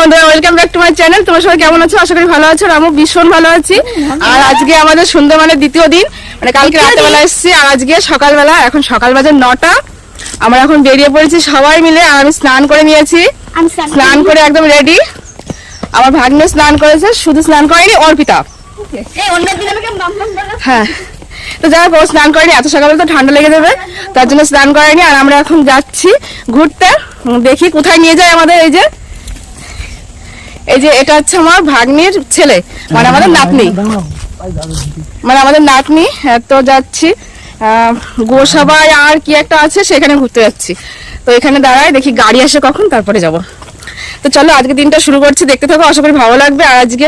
বন্ধুরা, welcome back to my channel. তোমরা সবাই কেমন আছো? আশা করি ভালো আছো। আমি ভীষণ ভালো আছি। আর আজকে আমাদের সুন্দরবনের দ্বিতীয় দিন, মানে কালকে রাতেবেলা এসেছি আর আজকে সকালবেলা। এখন সকাল বাজে 9টা। আমরা এখন বেরিয়ে পড়েছি সবাই মিলে। আর আমি স্নান করে নিয়েছি, স্নান করে একদম রেডি। আমার ভাগ্নে স্নান করেছে, শুধু স্নান করেনি অর্পিতা। হ্যাঁ, তো যাই হোক, স্নান করেনি, এত সকালে তো ঠান্ডা লেগে যাবে, তার জন্য স্নান করেনি। আর আমরা এখন যাচ্ছি ঘুরতে, দেখি কোথায় নিয়ে যায় আমাদের। এই যে এটা হচ্ছে আমার ভাগ্নির ছেলে, মানে আমাদের নাতনি, তো যাচ্ছি গোসাবাই আর কি একটা আছে, সেখানে ঘুরতে যাচ্ছি। তো এখানে দাঁড়ায় দেখি গাড়ি আসে কখন, তারপরে যাব। তো চলো আজকে দিনটা শুরু করছি, দেখতে থাকো, আশা করি ভালো লাগবে। আর আজকে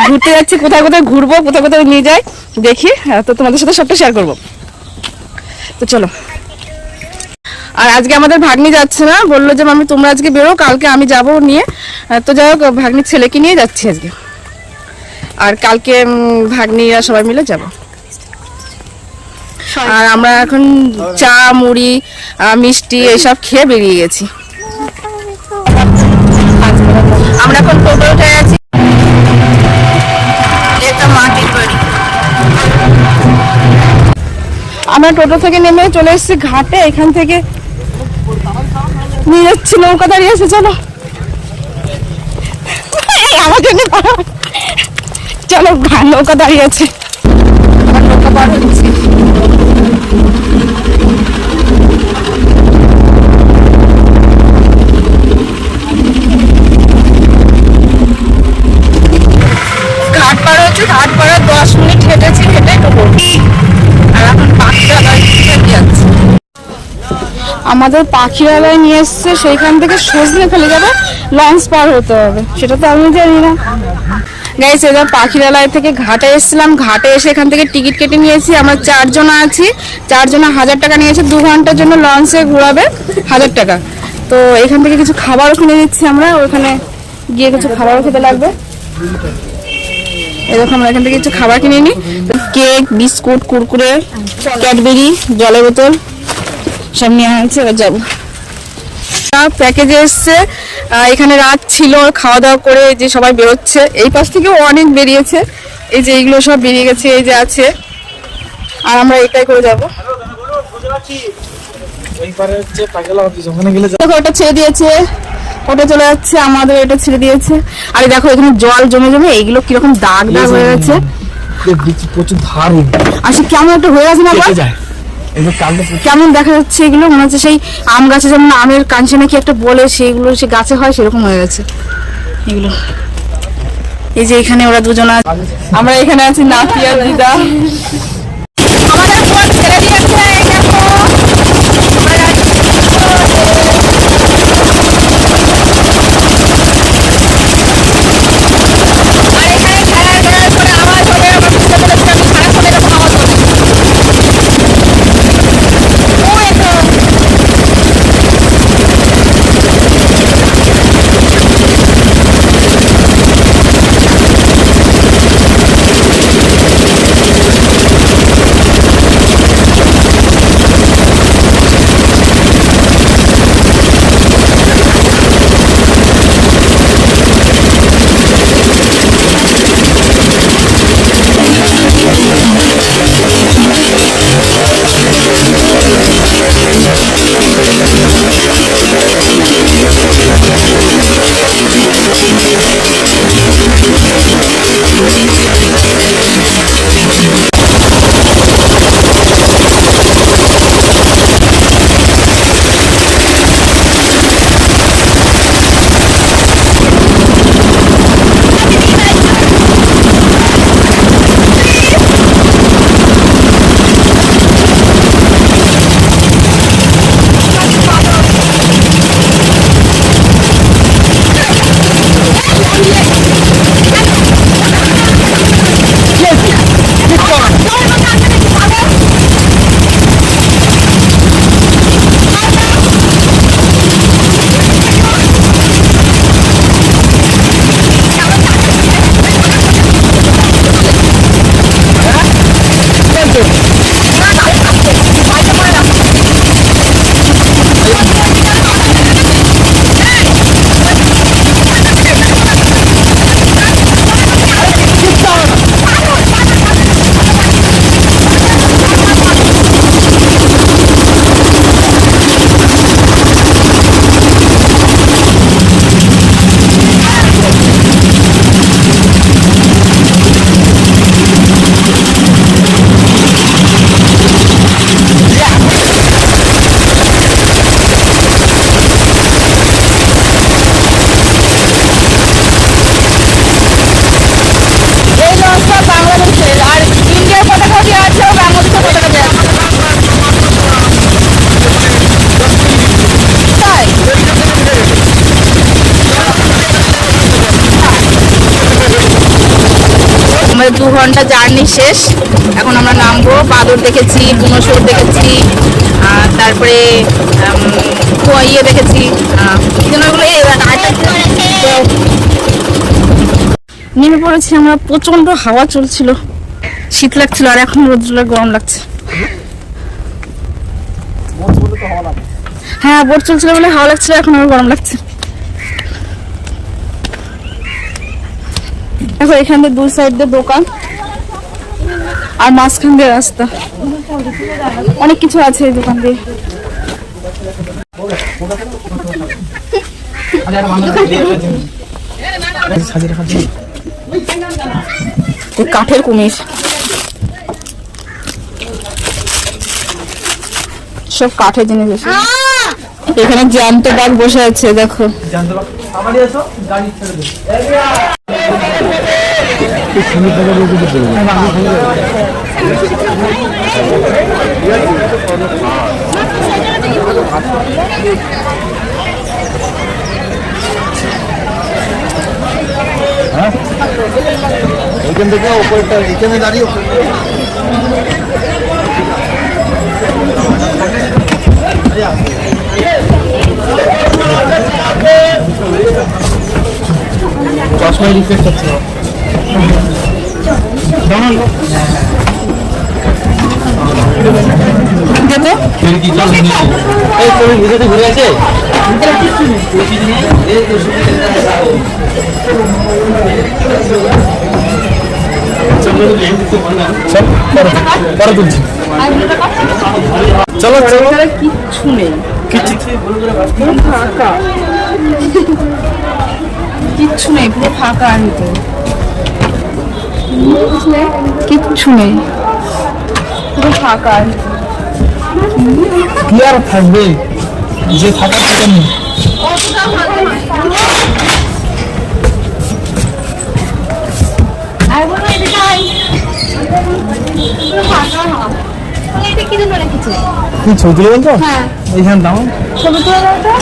ঘুরতে যাচ্ছি, কোথায় কোথায় ঘুরবো, কোথায় কোথায় নিয়ে যাই দেখি, তো তোমাদের সাথে সবটা শেয়ার করবো। তো চলো। আর আজকে আমাদের ভাগ্নি যাচ্ছে না, বললো যে মামি তোমরা আজকে বেরো, কালকে আমি যাবো নিয়ে। তো যাই হোক, ভাগ্নির ছেলেকে নিয়ে যাচ্ছি আজকে। আর কালকে ভাগ্নিরা সবাই মিলে যাব। আর আমরা এখন চা মুড়ি মিষ্টি এইসব খেয়ে বেরিয়ে গেছি। আমরা এখন টোটো উঠে গেছি। এটা মাটির বাড়ি। আমরা টোটো থেকে নেমে চলে এসেছি ঘাটে। এখান থেকে নিয়ে যাচ্ছি, নৌকা দাঁড়িয়ে আছে। চলো আমার জন্য চলো, নৌকা দাঁড়িয়ে আছে, নৌকা পার হচ্ছি। ঘাট পার হচ্ছে, ঘাট পাড়া 10 মিনিট হেঁটেছি, হেঁটে টোটো। আর এখন পাখিরালয় যাচ্ছি। আমাদের পাখিরালয় নিয়ে এসছে, সেইখান থেকে সজনে ফেলে যাবে, লঞ্চ পার হতে হবে, সেটা তো আমি জানি না। গাইস, এবার পাখিরালয় থেকে ঘাটে এসেছিলাম, ঘাটে এসে এখান থেকে টিকিট কেটে নিয়েছি। আমরা 4 জন আছি, 4 জন 1000 টাকা নিয়েছে। 2 ঘন্টার জন্য লঞ্চে ঘোরাবে, 1000 টাকা। তো এখান থেকে কিছু খাবারও কিনে নিচ্ছি আমরা, ওখানে গিয়ে কিছু খাবারও খেতে লাগবে। এরকম আমরা এখান থেকে কিছু খাবার কিনে নিই, কেক, বিস্কুট, কুরকুরে, ক্যাডবেরি, জলের বোতল সব নিয়ে আছে। এবার যাবো। প্যাকেজে এসছে, এখানে রাত ছিল, খাওয়া দাওয়া করে যে সবাই বেরোচ্ছে। এই পাশ থেকেও অনেক বেরিয়েছে, এই যে এইগুলো সব বেরিয়ে গেছে, এই যে আছে। আর আমরা এটাই করে যাবো। ওটা ছেড়ে দিয়েছে, ওটা চলে যাচ্ছে, আমাদের এটা ছেড়ে দিয়েছে। আর দেখো এখানে জল জমে জমে এইগুলো কিরকম দাগ দাগ হয়ে গেছে, প্রচুর ধার। আসলে কেমন একটা হয়ে গেছে না, কেমন দেখা যাচ্ছে। এগুলো মনে হচ্ছে সেই আম গাছে যেমন আমের কাঞ্চে নাকি একটা বলে, সেইগুলো সে গাছে হয়, সেরকম হয়ে গেছে এগুলো। এই যে এখানে ওরা দুজন আছে, আমরা এখানে আছি নাতি আর দিদা। আমাদের 2 ঘন্টা জার্নি শেষ। এখন আমরা নামবো। বাদর দেখেছি, বুনোশোর দেখেছি, তারপরে ইয়ে দেখেছি, নেমে পড়েছি আমরা। প্রচন্ড হাওয়া চলছিল, শীত লাগছিল, আর এখন রোদ্রে গরম লাগছে। হ্যাঁ, বোট চলছিল বলে হাওয়া লাগছিল, এখন আবার গরম লাগছে। দেখো এখান দিয়ে 2 সাইড দিয়ে দোকান আর মাঝখান দিয়ে রাস্তা, অনেক কিছু আছে এই দোকান দিয়ে। কাঠের কুমির, সব কাঠের জিনিস আছে। এখানে জ্যান্ত বাঘ বসে আছে, দেখো। এইখান থেকে উপরটা এখানে দাঁড়িয়ে চশমায় রিফ্লেক্ট হচ্ছে। ঘুরে আছে চলো চলো। কিচ্ছু নেই, ফাঁকা, কিচ্ছু নেই, পুরো ফাঁকা। আনতে কিচ্ছু নেই, পুরো ফাঁকা। কি আর থাকবে, যে থাকার থাকে নেই। কি ছবি তুলে বলতো? এইখানে দাও ছবি তুলে বলতো।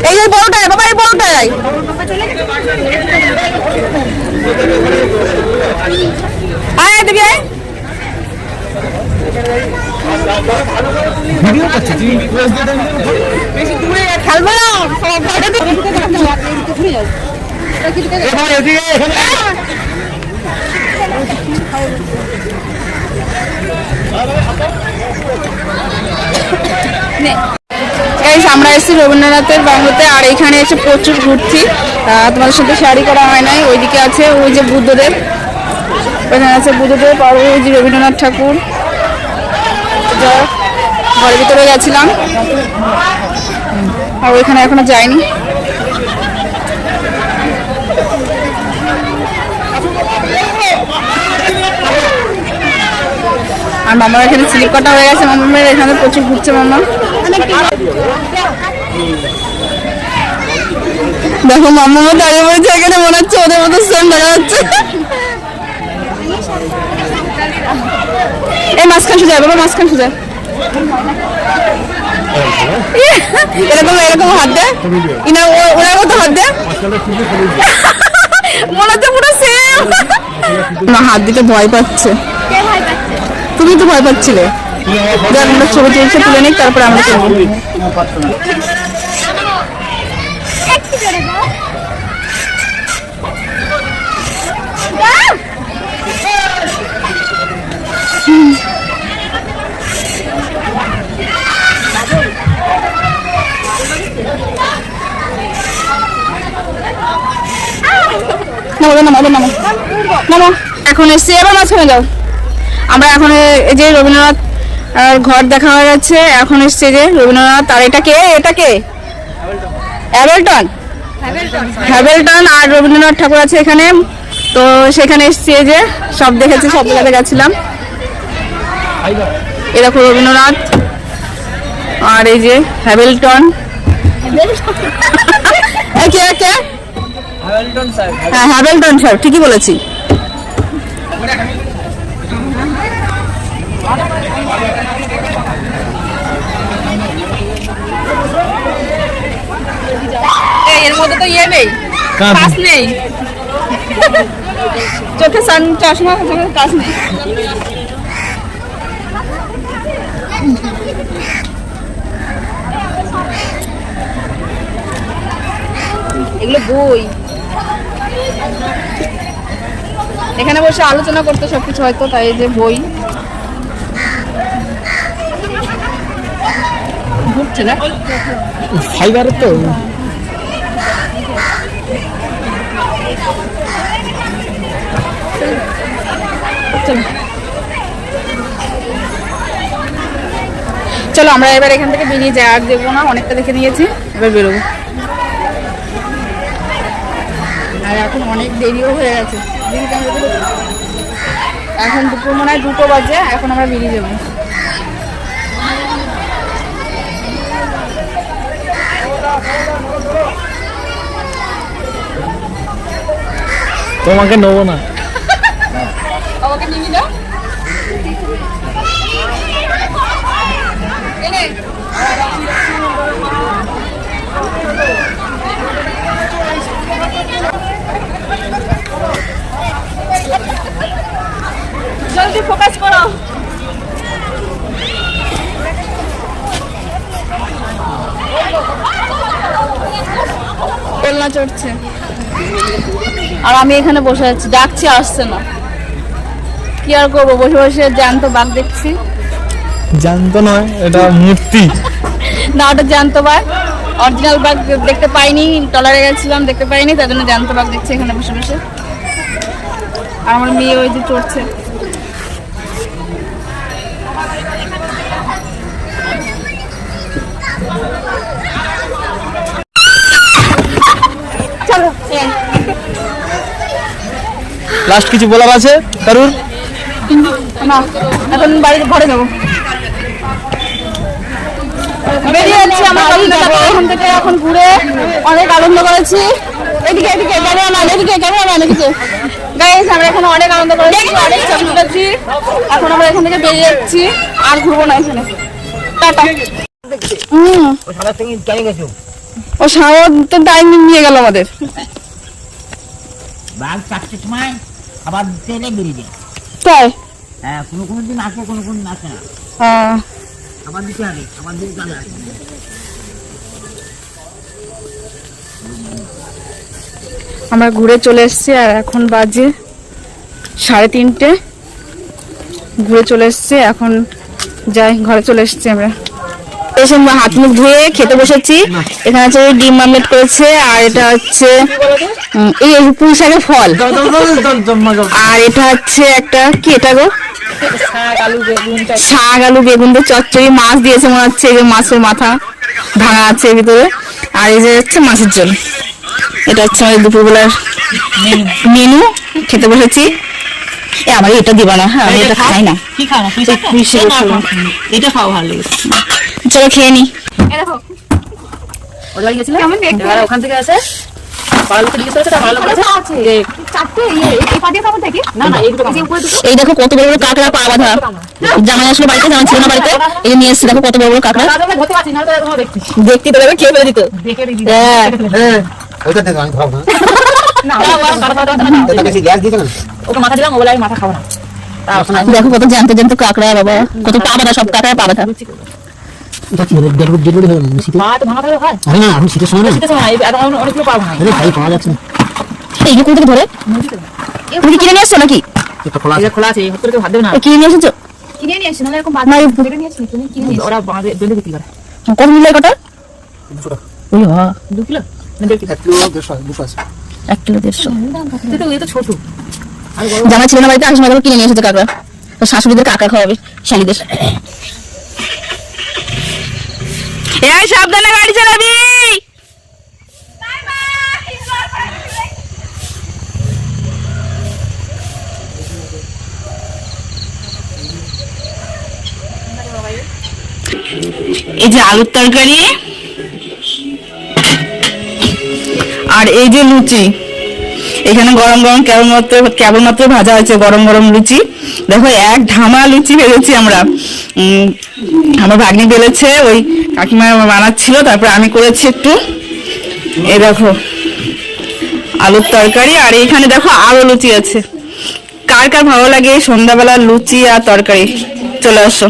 এই যে বড়টাই বাবা, এই বড়টাই। আয় এদিকে আয়। ভিডিও করছিস তুই? বেশি দূরে খেলবো না, সব ঘরে ঘুরে যাও। এবার এদিকে এখানে আমরা এসেছি রবীন্দ্রনাথের বাংলোতে। আর এখানে এসে প্রচুর ঘুরছি, তোমাদের সাথে শেয়ারই করা হয় নাই। ওইদিকে আছে ওই যে বুদ্ধদেব, ওইখানে আছে বুদ্ধদেব, আর ওই যে রবীন্দ্রনাথ ঠাকুর। ঘরের ভিতরে গেছিলাম, আর ওইখানে এখনো যাইনি। আর মামার এখানে স্লিপ কাটা হয়ে গেছে, মামার এখানে প্রচুর ঘুরছে মামা। দেখো মামা দাঁড়িয়ে পড়েছে এখানে, মনে হচ্ছে ওদের মতো সেম দেখা যাচ্ছে। এই মাঝখান সুজায় বাবা, মাঝখান সুজায়। এরকম এরকম হাত দেয়, ওনার মতো হাত দেয়, মনে হচ্ছে পুরো সেম। হাত দিতে ভয় পাচ্ছে। তুমি তো ভয় পাচ্ছিলে। দেখ আমরা ছবি তুলে নিই, তারপরে আমরা করবো। এখন এসছি, এবার মাঝখানে যাও। আমরা এখন এই যে রবীন্দ্রনাথ ঘর দেখা হয়ে গেছে, এখন এসছে যে রবীন্দ্রনাথ। আর এটা কে? হ্যাভেলটন। হ্যাভেলটন আর রবীন্দ্রনাথ ঠাকুর আছে এখানে। তো সেখানে এসছি, এই যে সব দেখেছি, সব জায়গাতে গেছিলাম। এরকম রবীন্দ্রনাথ আর এই যে হ্যাভেলটন। হ্যাঁ, হ্যাভেলটন স্যার, ঠিকই বলেছি। এর মধ্যে তো ইয়ে নেই, কাজ নেই, চোখে চশমা, কাজ নেই। এগুলো বই, এখানে বসে আলোচনা করতে সবকিছু হয়তো, তাই এই যে বই ঘুরছে না ফাইবারের তো। চলো আমরা এবার এখান থেকে বেরিয়ে যাই, আর দেখবো না, অনেকটা দেখে নিয়েছি, এবার বেরোবো। আর এখন অনেক দেরিও হয়ে গেছে, এখন দুপুর মনে হয় 2টো বাজে, এখন আমরা বেরিয়ে যাবো। তোমাকে নেবো না। আমাকে নিবি না? জলদি ফোকাস করো। দোলনা চড়ছে আর আমি এখানে বসে আছি, ডাকছি আসছে না, কি আর করবো, বসে বসে জ্যান্ত বাঘ দেখছি। জ্যান্ত নয়, এটা মূর্তি। না, ওটা জ্যান্ত বাঘ, অরিজিনাল বাঘ দেখতে পাইনি, টলারে গেছিলাম, দেখতে পাইনি, তার জন্য জ্যান্ত বাঘ দেখছি এখানে বসে বসে। আর আমার মেয়ে ওই যে চড়ছে। চলো লাস্ট কিছু বলার আছে কারুর? না, এখন বাড়িতে ঘরে যাবো, বেরিয়ে যাচ্ছি আমরা এখান থেকে। এখন ঘুরে অনেক আনন্দ করেছি। এদিকে এদিকে ক্যামেরাম্যান, এদিকে ক্যামেরাম্যান, এদিকে গাইস, আমরা এখানে অনেক আনন্দ করেছি, অনেক ছবি তুলেছি। এখন আমরা এখান থেকে বেরিয়ে যাচ্ছি, আর ঘুরবো না এখানে। টাটা। ও সারাদিন তো টাইম নিয়ে গেল আমাদের। বাঘ 4টার সময় খাবার দিতে এলে বেরিয়ে যায়। তাই? হ্যাঁ, কোনো দিন আসে, কোনো দিন আসে না। হ্যাঁ, খাবার দিতে হবে, খাবার দিয়ে চলে আসে। আমরা ঘুরে চলে এসেছি, আর এখন বাজে 3:30। ঘুরে চলে এসেছি, এখন যাই, ঘরে চলে এসেছি আমরা। এসে হাত মুখ ধুয়ে খেতে বসেছি। এখানে হচ্ছে ডিম আমলেট করেছে, আর এটা হচ্ছে এই পুঁই শাকের ফল, আর এটা হচ্ছে একটা কি, এটা গো শাক আলু বেগুন দিয়ে চচ্চড়ি, মাছ দিয়েছে মনে হচ্ছে, এই যে মাছের মাথা ভাঙা আছে ভিতরে, আর এই যে হচ্ছে মাছের ঝোল। এটা হচ্ছে আমাদের দুপুরবেলার মেনু। খেতে বসেছি। আমার এটা দিবা না? হ্যাঁ, আমি এটা খাই না। কি খাও না? এটা খাও, ভালো লেগেছে। চলো খেয়ে নি। ওখান থেকে আসে এই দেখো কত বড় বড় কাঁকড়া, পা বাঁধা। জামাই আসলে বাড়িতে, জামাই ছিল না বাড়িতে, এই নিয়ে এসছে, দেখো কত বড় বড় কাঁকড়া। দেখতে পেলে কে ফেলে দিত? ওইটা দেখো, আমি খাবো না। ওকে মাথা দিলাম, ও বলে আমি মাথা খাবো না। দেখো কত জ্যান্ত জ্যান্ত কাঁকড়া বাবা, কত পা বাঁধা, সব কাঁকড়ার পা বাঁধা। মা তো ভাঙা থাকলে হয়। শীতের সময় অনেকগুলো পাবো না। এই যে কোথা থেকে ধরে তুমি কি কিনে নিয়ে আসছো নাকি? এটা খোলা আছে, হাত করে কেউ হাত দেবে না। এ কিনে নিয়ে এসেছো? কিনে নিয়ে আসছি, নাহলে এরকম না, এই ওরা বাঁধে বেঁধে বিক্রি করে। কত নিলে কটা? ওই বাবা, 2 কিলো না 1.5 কিলো? 1 কিলো 150। এ তো ছোট। জামা ছিল না বাড়িতে, আসার সময় কিনে নিয়ে এসেছে কাঁকড়া। তো শাশুড়িদের কাঁকড়া খাওয়াবে, শালিদের। এই সাবধানে গাড়ি চালাবি। এই যে আলুর তরকারি আর এই যে লুচি, এখানে গরম গরম কেবলমাত্র ভাজা হয়েছে গরম গরম লুচি। দেখো এক ধামা লুচি বেড়েছি আমরা। আমার ভাগ্নি বেড়েছে, ওই কাকিমা বানাচ্ছিল, তারপর আমি করেছি একটু। এই দেখো আলুর তরকারি, আর এখানে দেখো আরো লুচি আছে। কার কার ভালো লাগে সন্ধ্যাবেলা লুচি আর তরকারি, চলে আসো।